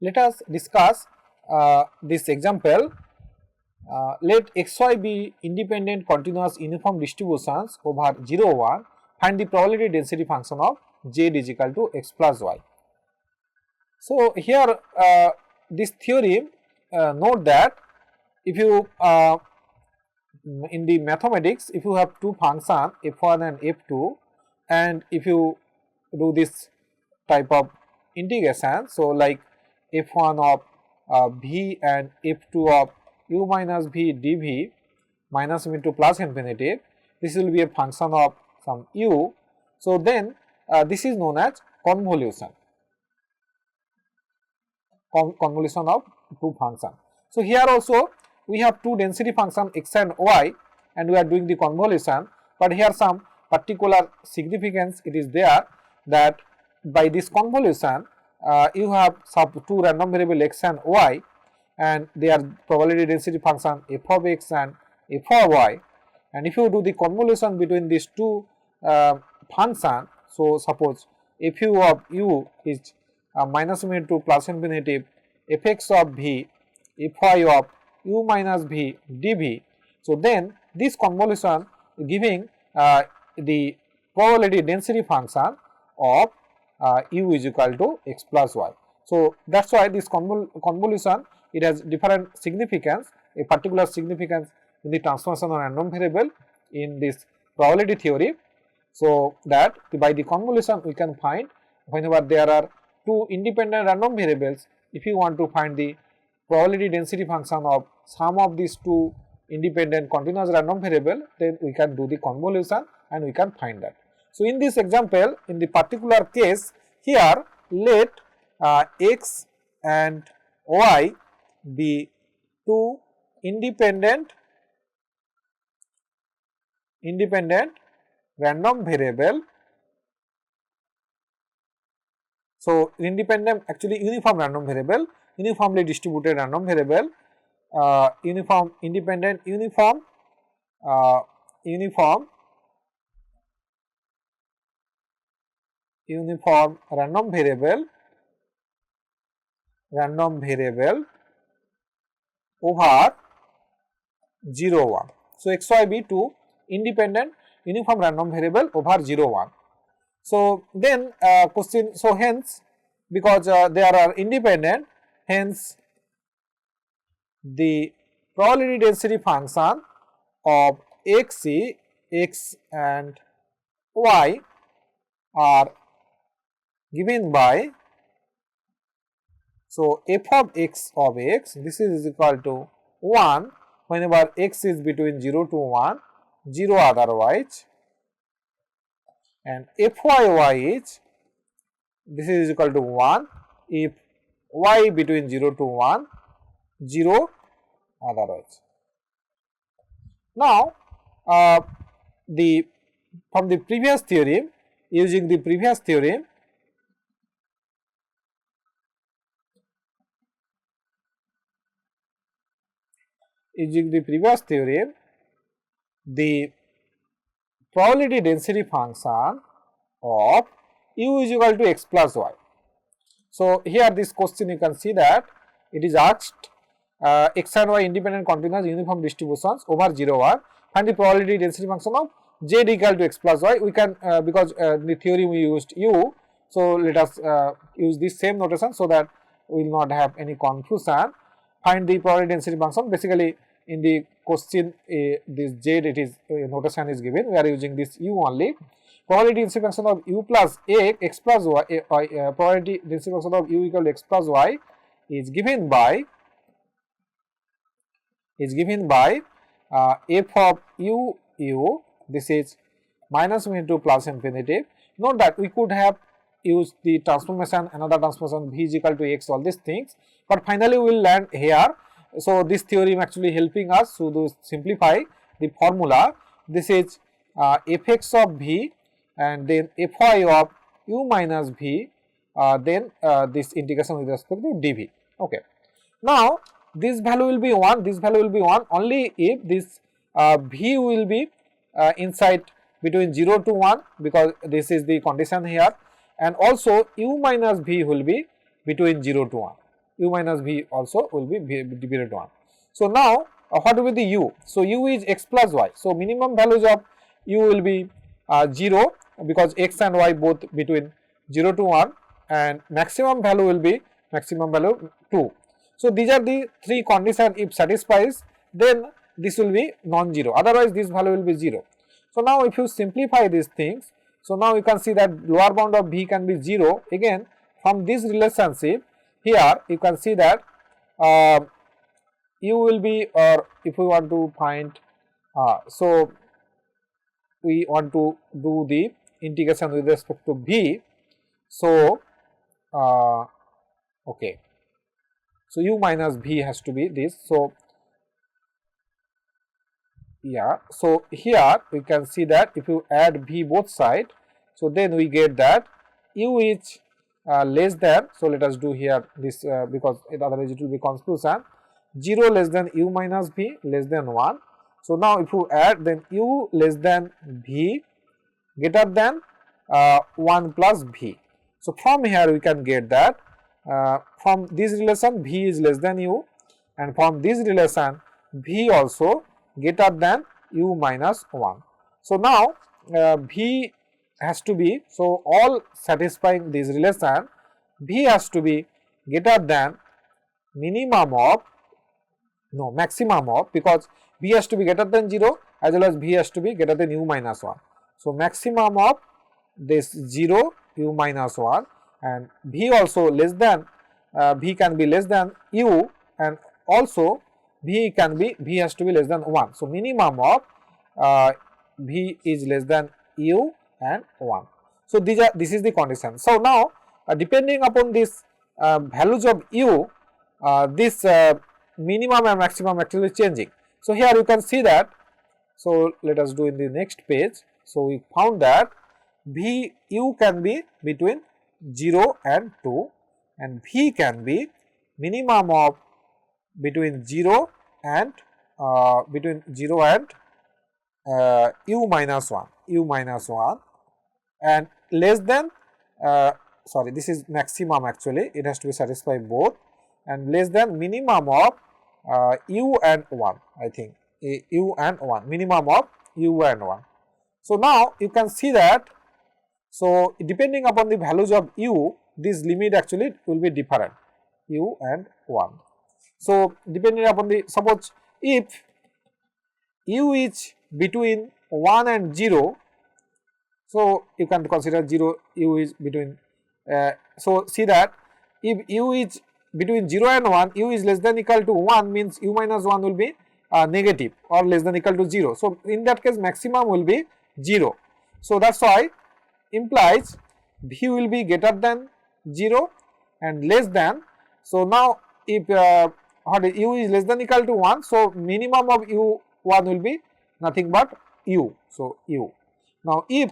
Let us discuss this example. Let xy be independent continuous uniform distributions over 0 1. Find the probability density function of z is equal to x plus y. So, here this theorem, note that if you in the mathematics, if you have two functions f1 and f2, and if you do this type of integration, so like f1 of v and f2 of u minus v dv minus into plus infinity, this will be a function of some u. So, then this is known as convolution, convolution of two functions. So, here also we have two density function x and y, and we are doing the convolution, but here some particular significance it is there that by this convolution you have sub two random variable x and y, and they are probability density function f of x and f of y, and if you do the convolution between these two functions, so suppose fu of u is minus m into plus infinity fx of v fy of u minus v dv. So, then this convolution giving the probability density function of u is equal to x plus y. So, that is why this convolution, it has different significance, a particular significance in the transformation of random variable in this probability theory. So, that by the convolution we can find whenever there are two independent random variables, if you want to find the probability density function of sum of these two independent continuous random variable, then we can do the convolution and we can find that. So, in this example, in the particular case here, let x and y be two independent random variable. So, independent actually uniform random variable, uniformly distributed random variable, uniform independent uniform random variable over 0 1. So, x y be two independent uniform random variable over 0 1. So, then question, so hence because they are independent, hence the probability density function of x and y are given by, so f of x this is equal to 1 whenever x is between 0 to 1, 0 otherwise, and fy is this is equal to 1 if y between 0 to 1, 0 otherwise. Now, from the previous theorem, using the previous theorem, the probability density function of u is equal to x plus y. So, here this question you can see that it is asked x and y independent continuous uniform distributions over 0 1, find the probability density function of z equal to x plus y. We can because the theory we used u, so let us use this same notation so that we will not have any confusion. Find the probability density function, basically in the question this z, it is notation is given, we are using this u only. Probability density function of u plus x plus y, probability density function of u equal to x plus y is given by f of u, this is minus m into plus infinity. Note that we could have used the transformation, another transformation v is equal to x, all these things, but finally we will land here. So, this theorem actually helping us to simplify the formula. This is fx of v and then fy of u minus v, then this integration with respect to dv. Okay. Now, this value will be 1, this value will be 1 only if this v will be inside between 0 to 1, because this is the condition here, and also u minus v will be between 0 to 1. u minus v also will be divided 1. So now what will be the u? So u is x plus y. So minimum values of u will be 0 because x and y both between 0 to 1, and maximum value will be maximum value 2. So these are the three conditions. If satisfies, then this will be non-zero, otherwise this value will be 0. So now if you simplify these things, so now you can see that lower bound of v can be 0. Again from this relationship here you can see that u will be, or if we want to find, so we want to do the integration with respect to v. So okay, so u minus v has to be this. So yeah, so here we can see that if you add v both side, so then we get that u is less than, so let us do here this because otherwise it will be confusion, 0 less than u minus v less than 1. So now if you add, then u less than v greater than 1 plus v. So from here we can get that from this relation v is less than u, and from this relation v also greater than u minus 1. So now v has to be, so all satisfying this relation, v has to be greater than minimum of, no, maximum of, because v has to be greater than 0 as well as v has to be greater than u minus 1. So maximum of this 0 u minus 1, and v also less than, v can be less than u, and also v can be, v has to be less than 1. So minimum of v is less than u and 1. So this is the condition. So now depending upon this values of u, this minimum and maximum actually changing. So here you can see that. So let us do in the next page. So we found that v u can be between 0 and 2, and v can be minimum of between 0 and u minus 1, and less than, sorry, this is maximum actually, it has to be satisfied both, and less than minimum of u and 1, I think u and 1, minimum of u and 1. So now you can see that, so depending upon the values of u, this limit actually will be different, u and 1. So depending upon the, suppose if u is between 1 and 0, so you can consider 0, u is between, so see that if u is between 0 and 1, u is less than equal to 1 means u minus 1 will be negative or less than equal to 0. So in that case maximum will be 0. So that is why implies v will be greater than 0 and less than. So now if u is less than equal to 1, so minimum of u1 will be nothing but u. So u. Now if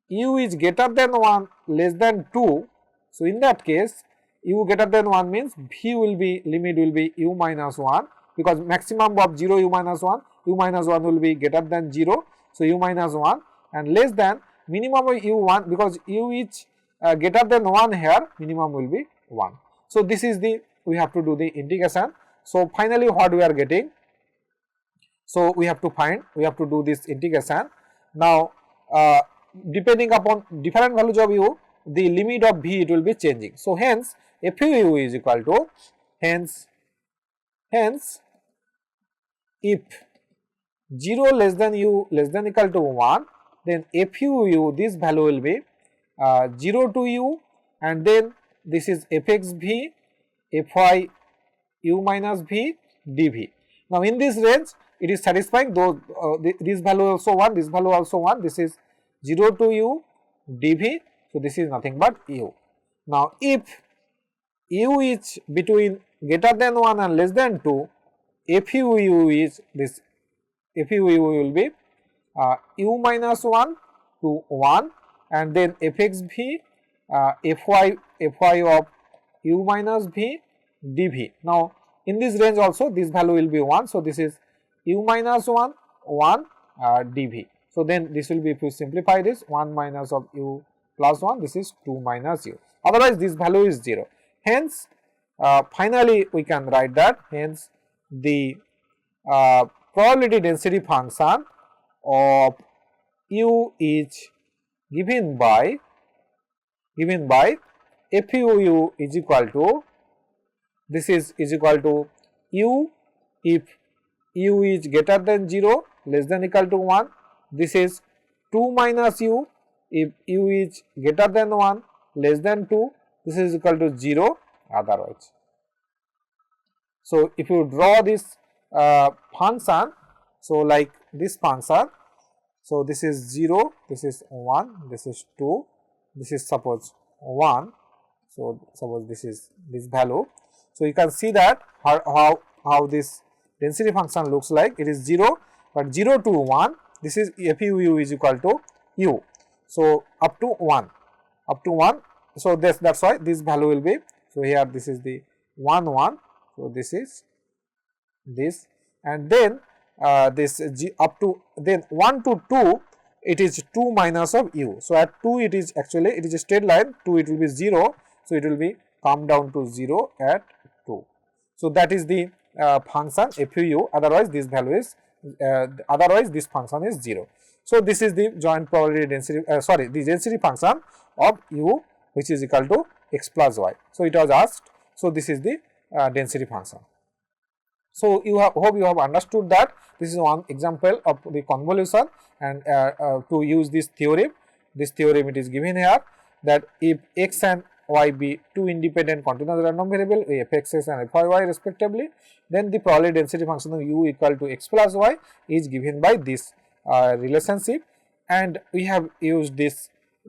u is greater than 1 less than 2, so in that case u greater than 1 means v will be, limit will be u minus 1, because maximum of 0 u minus 1, u minus 1 will be greater than 0, so u minus 1, and less than minimum of u1, because u is greater than 1 here, minimum will be 1. So this is the, we have to do the integration. So finally what we are getting, so we have to find, we have to do this integration. Now depending upon different values of u, the limit of v it will be changing. So hence fu is equal to, hence if 0 less than u less than equal to 1, then fu this value will be 0 to u, and then this is fx v fy u minus v dv. Now in this range it is satisfying those this value also 1, this value also 1, this is 0 to u dv, so this is nothing but u. Now if u is between greater than 1 and less than 2, fu is this, fu will be u minus 1 to 1, and then fx v fy of u minus v dv. Now in this range also this value will be 1, so this is u minus 1 dv. So then this will be, if you simplify this, 1 minus of u plus 1, this is 2 minus u, otherwise this value is 0. Hence finally we can write that hence the probability density function of u is given by FUU is equal to, this is equal to u if u is greater than 0, less than equal to 1, this is 2 minus u if u is greater than 1, less than 2, this is equal to 0 otherwise. So, if you draw this function, so like this function, so this is 0, this is 1, this is 2, this is suppose 1, so suppose this is this value. So, you can see that how this density function looks like, it is 0, but 0 to 1, this is FUU is equal to u. So, up to 1, so that's why this value will be, so here this is the 1 1, so this is this, and then this up to then 1 to 2, it is 2 minus of u. So, at 2 it is actually, it is a straight line, 2 it will be 0, so it will be come down to 0 at 2. So, that is the function FUU, otherwise this value is otherwise this function is 0. So, this is the joint probability density the density function of u which is equal to x plus y. So, it was asked. So, this is the density function. So, you have hope you have understood that this is one example of the convolution, and to use this theorem it is given here that if x and y be two independent continuous random variable fxx and fyy respectively, then the probability density function of u equal to x plus y is given by this relationship, and we have used this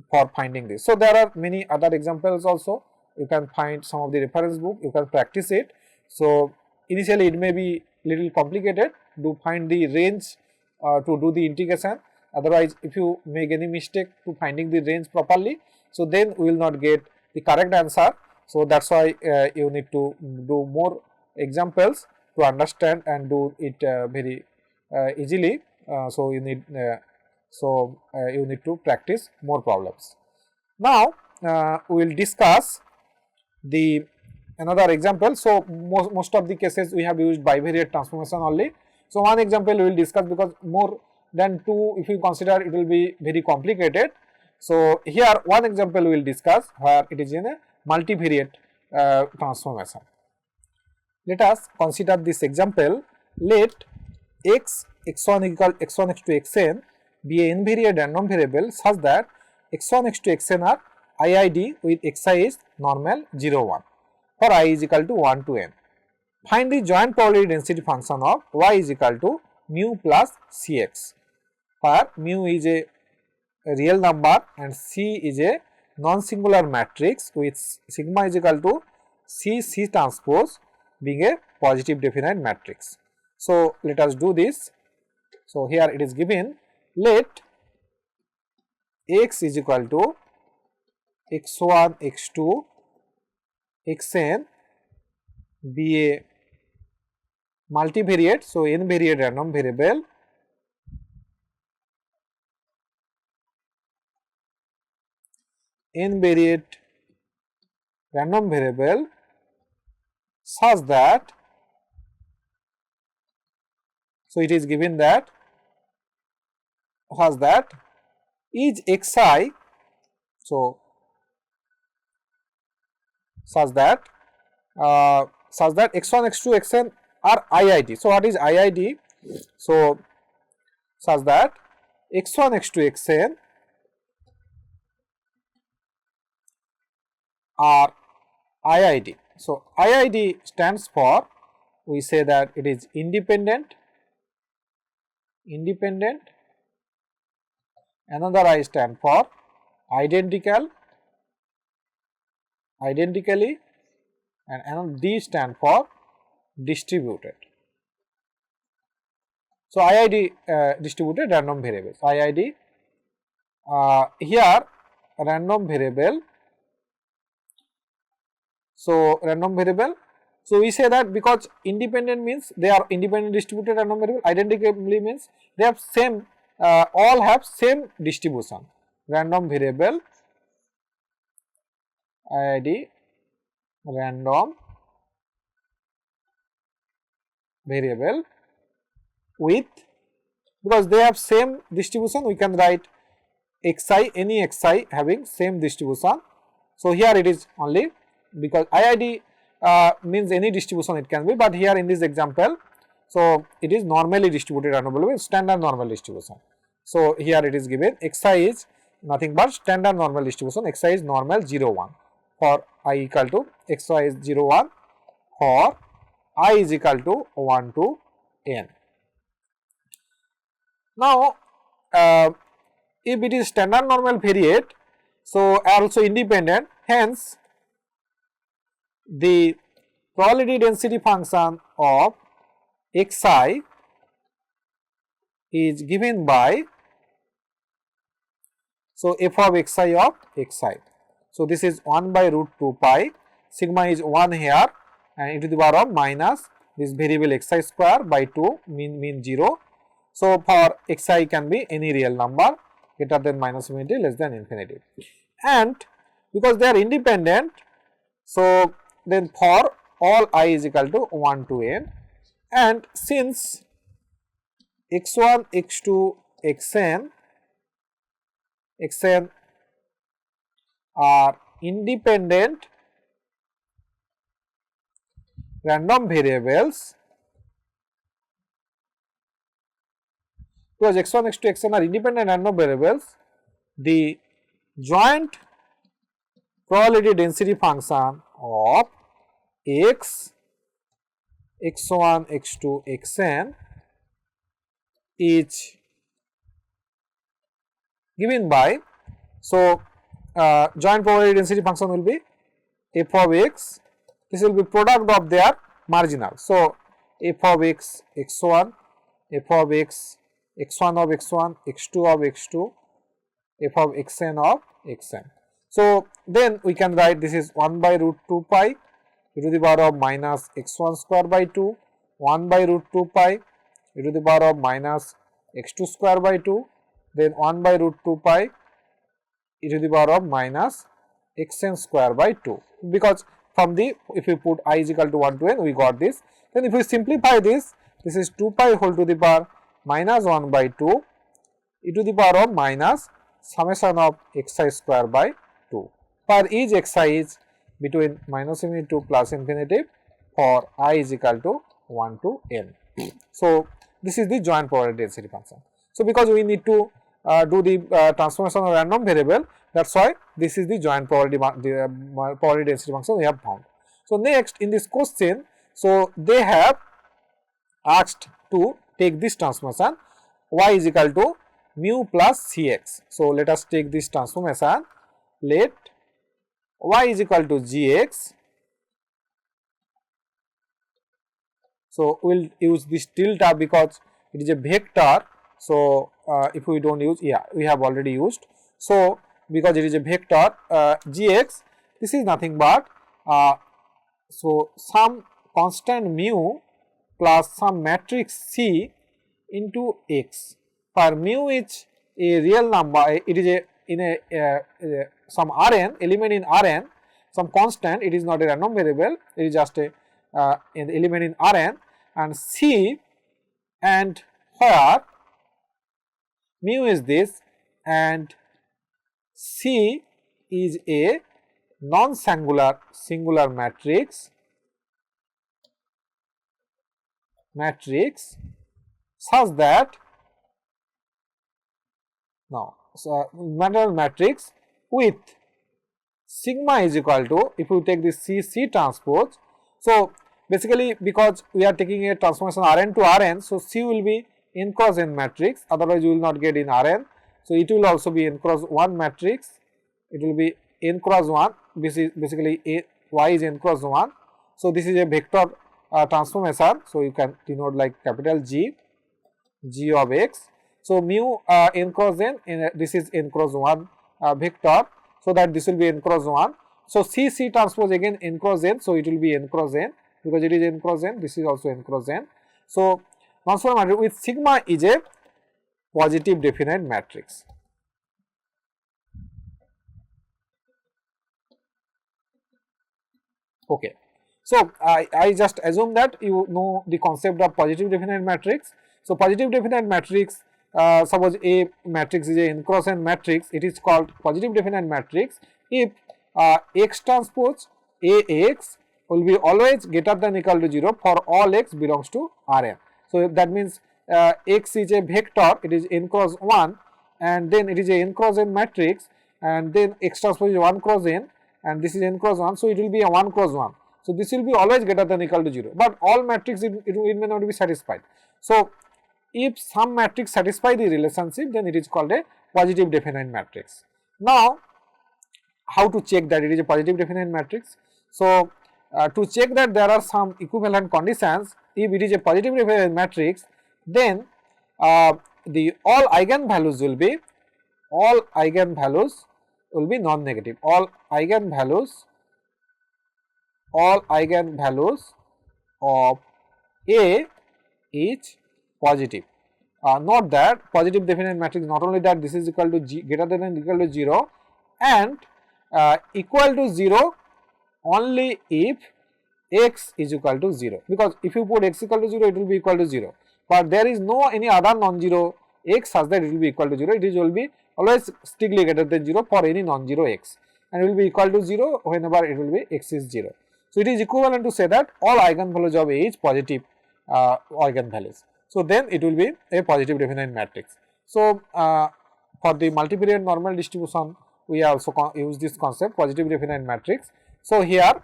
for finding this. So, there are many other examples also, you can find some of the reference book, you can practice it. So, initially it may be little complicated to find the range to do the integration, otherwise if you make any mistake to finding the range properly, so then we will not get the correct answer. So, that is why you need to do more examples to understand and do it very easily. So, you need to practice more problems. Now, we will discuss the another example. So, most of the cases we have used bivariate transformation only. So, one example we will discuss, because more than 2 if you consider it will be very complicated. So, here one example we will discuss where it is in a multivariate transformation. Let us consider this example. Let x1 equal x1 x2 xn be a n-variate random variable such that x1 x2 xn are IID with xi is normal 0 1 for I is equal to 1 to n. Find the joint probability density function of y is equal to mu plus cx, where mu is a real number and c is a non-singular matrix with sigma is equal to c transpose being a positive definite matrix. So, let us do this. So, here it is given, let x is equal to x1 x2 xn be a multivariate, so n-variate random variable such that, so it is given that such that is xi, so such that x1 x2 xn are IID. So, what is IID? So, such that x1 x2 xn are IID. So, IID stands for, we say that it is independent, another I stand for identically, and another D stand for distributed. So, IID distributed random variables, IID here random variable. So, random variable. So, we say that because independent means they are independent distributed random variable, identically means they have same all have same distribution. Random variable IID random variable with, because they have same distribution, we can write xi, any xi having same distribution. So here it is only because IID means any distribution it can be, but here in this example, so it is normally distributed random variable, standard normal distribution. So here it is given xi is nothing but standard normal distribution, xi is normal 0 1 for I equal to xi is 0 1 for I is equal to 1 to n. Now, if it is standard normal variate, so also independent, hence the probability density function of xi is given by, so f of xi of xi. So this is 1 by root 2 pi, sigma is 1 here and e to the power of minus this variable xi square by 2 mean 0. So for xi can be any real number greater than minus infinity less than infinity, and because they are independent, so then for all I is equal to 1 to n, and since x1, x2, xn are independent random variables, because x1, x2, xn are independent random variables, the joint probability density function of x, x1, x2, xn is given by, so joint probability density function will be f of x, this will be product of their marginal. So f of x, x1, f of x, x1 of x1, x2 of x2, f of xn of xn. So then we can write this is 1 by root 2 pi e to the power of minus x1 square by 2, 1 by root 2 pi e to the power of minus x2 square by 2, then 1 by root 2 pi e to the power of minus xn square by 2, because from the, if we put I is equal to 1 to n, we got this. Then if we simplify this, this is 2 pi whole to the power minus 1 by 2 e to the power of minus summation of xi square by 2, for each xi is between minus infinity to plus infinity for I is equal to 1 to n. So this is the joint probability density function. So because we need to do the transformation of random variable, that is why this is the joint probability density function we have found. So next in this question, so they have asked to take this transformation y is equal to mu plus cx. So let us take this transformation, let y is equal to gx. So we will use this tilde because it is a vector. So if we do not use, yeah, we have already used. So because it is a vector gx, this is nothing but so some constant mu plus some matrix C into x. For mu is a real number, it is a in a some Rn element in Rn, some constant, it is not a random variable, it is just a an element in Rn, and C, and where mu is this and C is a non-singular singular matrix such that, now so matrix with sigma is equal to, if you take this C transpose. So basically because we are taking a transformation Rn to Rn, so C will be n cross n matrix, otherwise you will not get in Rn. So it will also be n cross 1 matrix, it will be n cross 1, this is basically y is n cross 1. So this is a vector transformation, so you can denote like capital G of x. So mu n cross n, this is n cross 1 vector, so that this will be n cross 1. So C transpose again n cross n, so it will be n cross n, because it is n cross n, this is also n cross n. So transform matrix with sigma is a positive definite matrix. Okay. So I just assume that you know the concept of positive definite matrix. So positive definite matrix, suppose A matrix is a n cross n matrix, it is called positive definite matrix if x transpose Ax will be always greater than equal to 0 for all x belongs to Rn. So that means x is a vector, it is n cross 1, and then it is a n cross n matrix, and then x transpose is 1 cross n, and this is n cross 1, so it will be a 1 cross 1. So this will be always greater than equal to 0, but all matrix it may not be satisfied. So if some matrix satisfy the relationship, then it is called a positive definite matrix. Now how to check that it is a positive definite matrix? So to check that there are some equivalent conditions, if it is a positive definite matrix, then the all eigenvalues will be non-negative. All eigenvalues of A is positive. Note that positive definite matrix, not only that, this is equal to greater than or equal to 0 and equal to 0 only if x is equal to 0, because if you put x equal to 0 it will be equal to 0, but there is no any other non-zero x such that it will be equal to 0, it will be always strictly greater than 0 for any non-zero x, and it will be equal to 0 whenever it will be x is 0. So it is equivalent to say that all eigenvalues of A is positive eigenvalues. So then it will be a positive definite matrix. So for the multivariate normal distribution, we also use this concept positive definite matrix. So here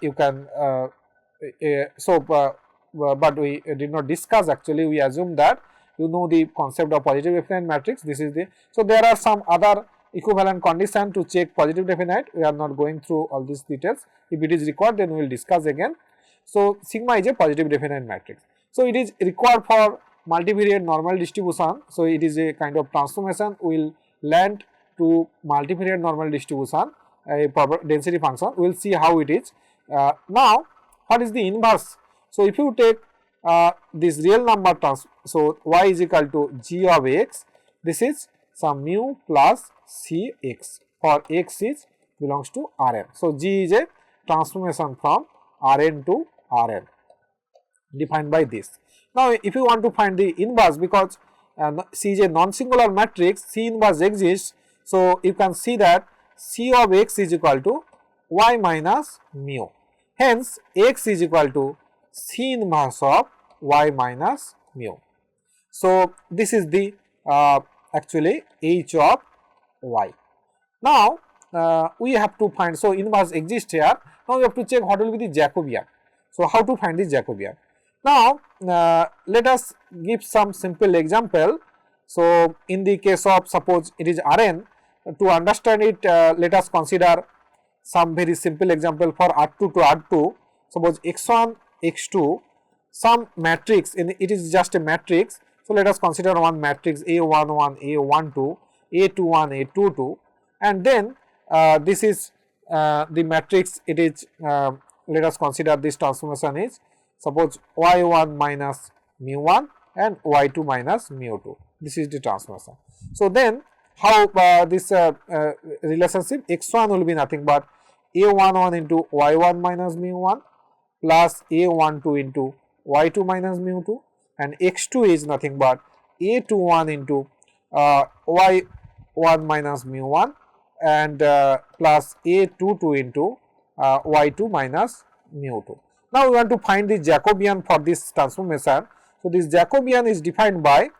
you can but we did not discuss, actually we assume that you know the concept of positive definite matrix. This is the, so there are some other equivalent condition to check positive definite. We are not going through all these details. If it is required, then we will discuss again. So sigma is a positive definite matrix. So it is required for multivariate normal distribution. So it is a kind of transformation will land to multivariate normal distribution, a density function. We will see how it is. Now what is the inverse? So if you take this real number so y is equal to g of x, this is some mu plus cx for x is belongs to Rn. So g is a transformation from Rn to Rn defined by this. Now if you want to find the inverse, because C is a non-singular matrix, C inverse exists, so you can see that C of x is equal to y minus mu. Hence x is equal to C inverse of y minus mu. So this is the actually h of y. Now we have to find, so inverse exists here. Now we have to check what will be the Jacobian. So how to find the Jacobian? Now let us give some simple example. So in the case of, suppose it is Rn, to understand it let us consider some very simple example for R2 to R2. Suppose x1 x2 some matrix, in it is just a matrix. So let us consider one matrix A11 A12 A21 A22, and then this is the matrix, it is let us consider this transformation is suppose y1 minus mu1 and y2 minus mu2, this is the transformation. So then how this relationship x1 will be nothing but a11 into y1 minus mu1 plus a12 into y2 minus mu2, and x2 is nothing but a21 into y1 minus mu1 and plus a22 into y2 minus mu2. Now we want to find the Jacobian for this transformation. So this Jacobian is defined by,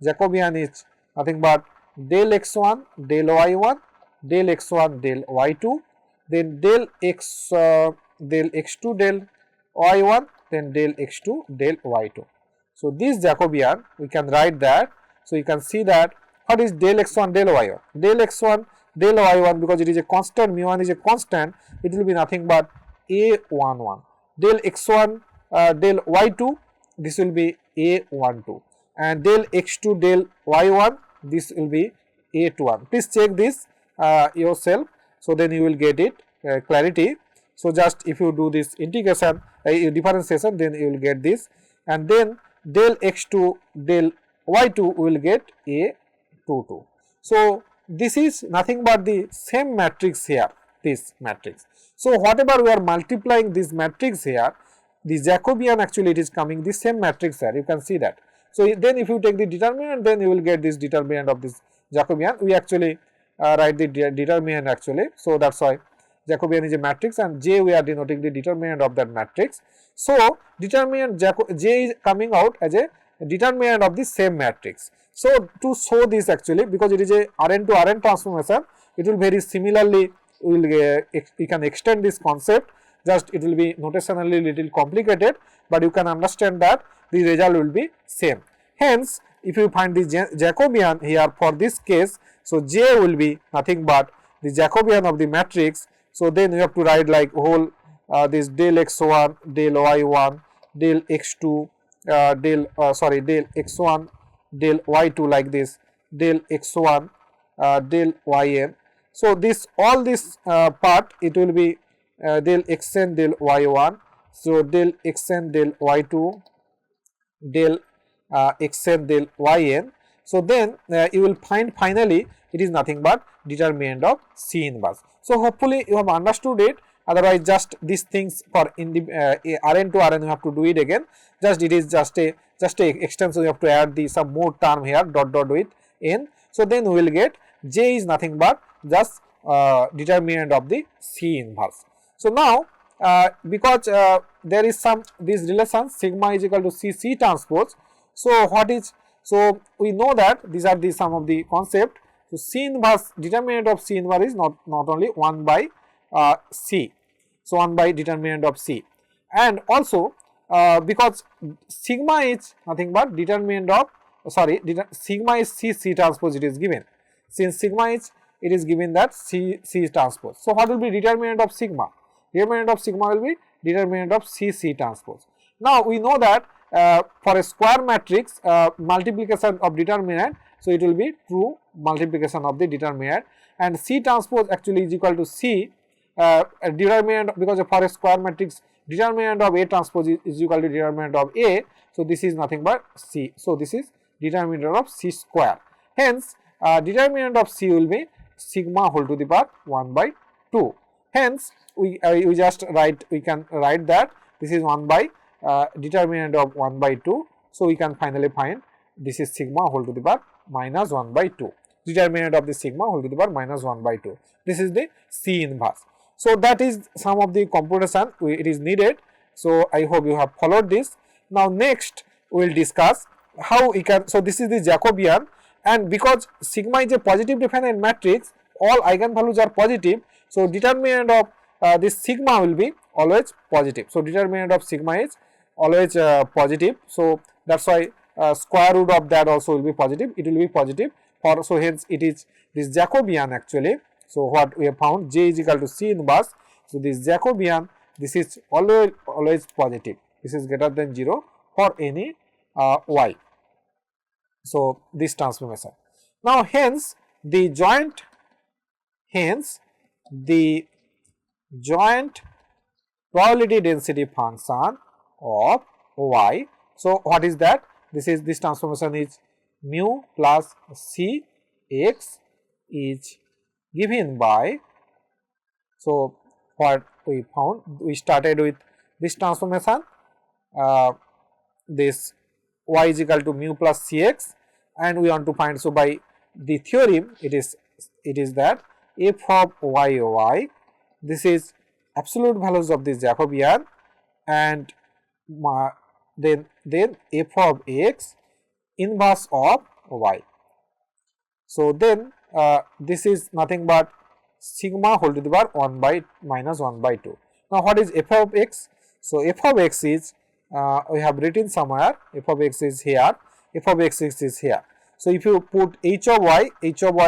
Jacobian is nothing but del x1 del y1 del x1 del y2, then del x2 del y1, then del x2 del y2. So this Jacobian we can write that. So you can see that what is del x1 del y1? Del x1 del y1, because it is a constant, mu1 is a constant, it will be nothing but a11. Del x1 del y2, this will be a12, and del x2 del y1, this will be a21. Please check this yourself, so then you will get it clarity. So just if you do this integration differentiation, then you will get this, and then del x2 del y2 will get a22. So this is nothing but the same matrix here, this matrix. So whatever we are multiplying this matrix here, the Jacobian actually it is coming the same matrix here, you can see that. So then if you take the determinant, then you will get this determinant of this Jacobian. We actually write the determinant actually, so that's why Jacobian is a matrix and J we are denoting the determinant of that matrix. So determinant J is coming out as a determinant of the same matrix. So to show this actually, because it is a Rn to Rn transformation, it will very similarly we can extend this concept, just it will be notationally little complicated, but you can understand that the result will be same. Hence, if you find the Jacobian here for this case, so J will be nothing but the Jacobian of the matrix. So then you have to write like whole this del x1, del y1, del x2, del x1, del y2 like this, del x1, del yn. So this all this part it will be del xn del y1, so del xn del y2, del xn del yn. So then you will find finally it is nothing but determinant of C inverse. So hopefully you have understood it, otherwise just these things for in the Rn to Rn you have to do it again, just it is just a extension, you have to add the some more term here dot with n. So then we will get J is nothing but just determinant of the C inverse. So now because there is some this relation sigma is equal to C transpose. So what is, so we know that these are the some of the concept. So C inverse, determinant of C inverse is not only 1 by C, so 1 by determinant of C, and also because sigma is nothing but determinant of sigma is C transpose it is given, since sigma is it is given that C transpose. So what will be determinant of sigma? Determinant of sigma will be determinant of C transpose. Now we know that for a square matrix multiplication of determinant, so it will be true multiplication of the determinant, and C transpose actually is equal to C determinant, because for a square matrix determinant of A transpose is equal to determinant of A. So this is nothing but C. So this is determinant of C square. Hence determinant of C will be sigma whole to the power 1 by 2. Hence we just write, we can write that this is 1 by determinant of 1 by 2. So we can finally find this is sigma whole to the power minus 1 by 2, determinant of the sigma whole to the power minus 1 by 2. This is the C inverse. So that is some of the computation it is needed. So I hope you have followed this. Now next we will discuss how we can, so this is the Jacobian, and because sigma is a positive definite matrix, all eigenvalues are positive, so determinant of this sigma will be always positive. So determinant of sigma is always positive. So that's why square root of that also will be positive, it will be positive for, so hence it is this Jacobian actually. So what we have found, J is equal to C inverse. So this Jacobian, this is always positive, this is greater than 0 for any y. So this transformation. Now hence the joint probability density function of y. So what is that? This transformation is mu plus C x is given by, so what we found, we started with this transformation, this y is equal to mu plus Cx, and we want to find, so by the theorem it is that f of y, this is absolute values of this Jacobian, and then f of x inverse of y. So then this is nothing but sigma whole to the power 1 by minus 1 by 2. Now what is f of x? So f of x is we have written somewhere, f of x is here, f of x is here. So if you put h of y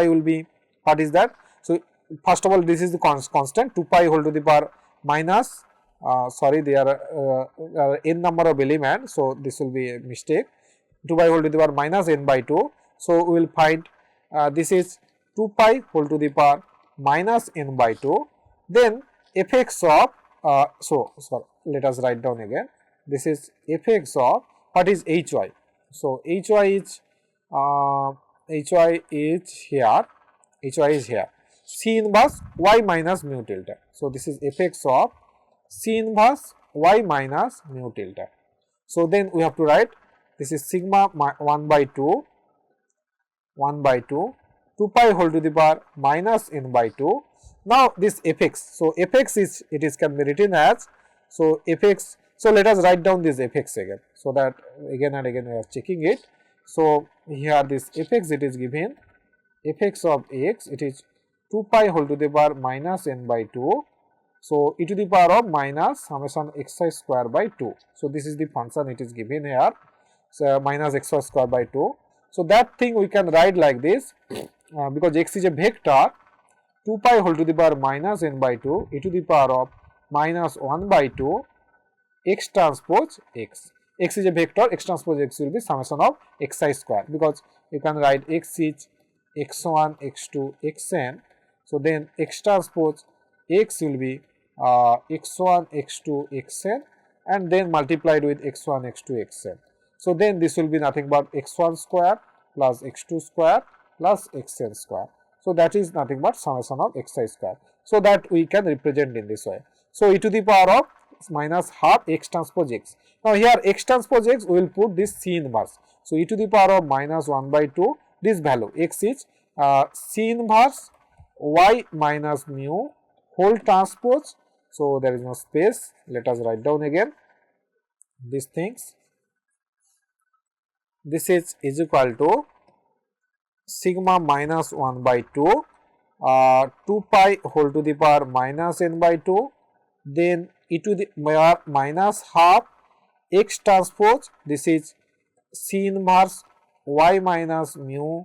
will be, what is that? So first of all this is the constant 2 pi whole to the power minus there are n number of elements, so this will be a mistake, 2 pi whole to the power minus n by 2. So we will find this is 2 pi whole to the power minus n by 2, then fx of let us write down again, this is fx of, what is hy? So hy is here, hy is here. C inverse y minus mu tilde. So this is fx of C inverse y minus mu tilde. So then we have to write this is sigma 1 by 2 2 pi whole to the power minus n by 2. Now this fx, so fx is can be written as, so fx, so let us write down this fx again, so that again and again we are checking it. So here this fx, it is given fx of x, it is 2 pi whole to the power minus n by 2. So e to the power of minus summation xi square by 2. So this is the function it is given here, so minus xi square by 2. So that thing we can write like this, because x is a vector, 2 pi whole to the power minus n by 2 e to the power of minus 1 by 2 x transpose x. X is a vector, x transpose x will be summation of xi square, because you can write x is x1, x2, xn. So then x transpose x will be x1, x2, xn, and then multiplied with x1, x2, xn. So then this will be nothing but x1 square plus x2 square plus xn square. So that is nothing but summation of xi square. So that we can represent in this way. So e to the power of minus half x transpose x. Now here x transpose x, we will put this C inverse. So e to the power of minus 1 by 2, this value x is C inverse y minus mu whole transpose. So there is no space, let us write down again these things. This is equal to sigma minus 1 by 2 2 pi whole to the power minus n by 2, then e to the power minus half x transpose, this is C inverse y minus mu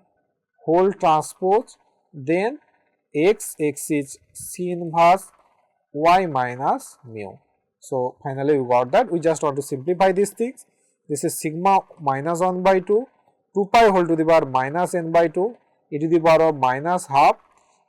whole transpose, then x is C inverse y minus mu. So finally we got that. We just want to simplify these things. This is sigma minus 1 by 2, 2 pi whole to the power minus n by 2 e to the power of minus half.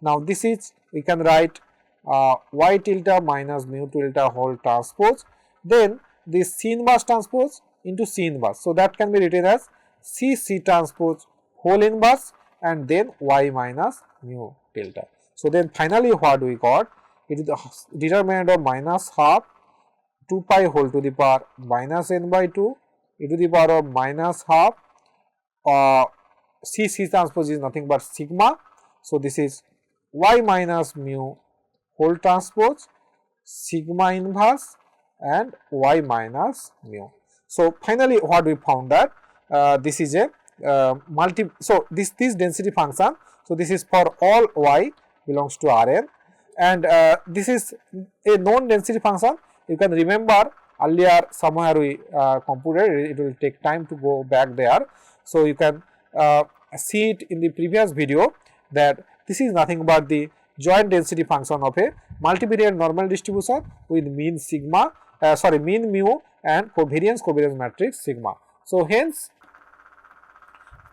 Now this is, we can write y tilde minus mu tilde whole transpose, then this C inverse transpose into C inverse. So that can be written as C transpose whole inverse and then y minus mu tilde. So then finally what we got, it is the determinant of minus half 2 pi whole to the power minus n by 2 e to the power of minus half C transpose is nothing but sigma. So this is y minus mu whole transpose sigma inverse and y minus mu. So finally what we found that this is a so this density function, so this is for all y belongs to Rn, and this is a known density function. You can remember earlier somewhere we computed, it will take time to go back there. So you can see it in the previous video that this is nothing but the joint density function of a multivariate normal distribution with mean sigma, mean mu and covariance matrix sigma. So hence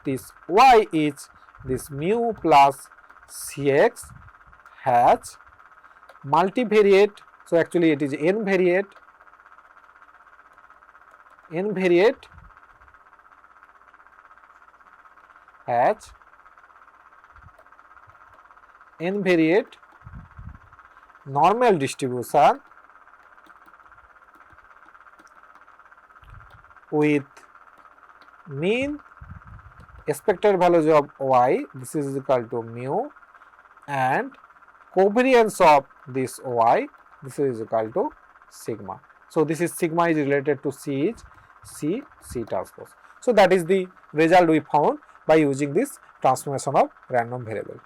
this y is this mu plus Cx has multivariate. So actually it is n-variate has n-variate normal distribution with mean expected values of y, this is equal to mu, and covariance of this y, this is equal to sigma. So this is sigma is related to C is C transpose. So that is the result we found by using this transformation of random variable.